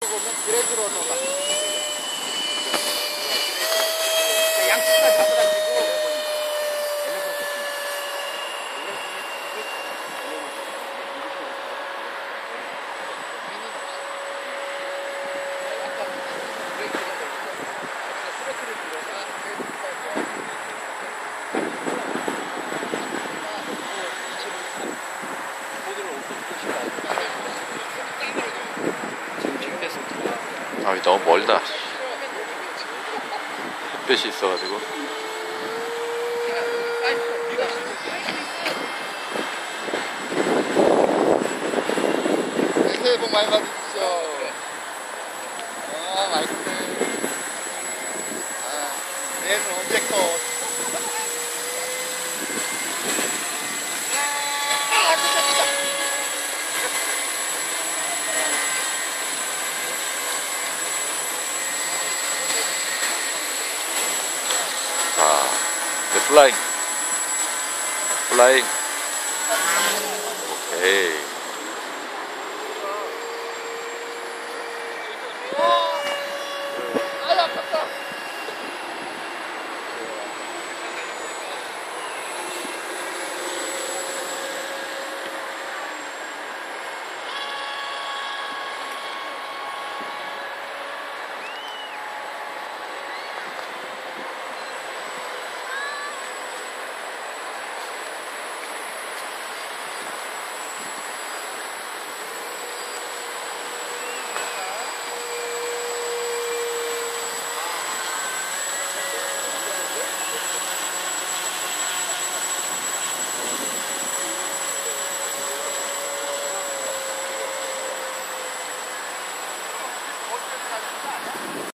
보면 드래그로 넘어가. 양측 다 잡아당기고 아, 너무 멀다. 햇볕이 있어가지고. 새해 복 많이 받으십시오. 맛있네. 내일은 언제 또 아, the flying. 오케이.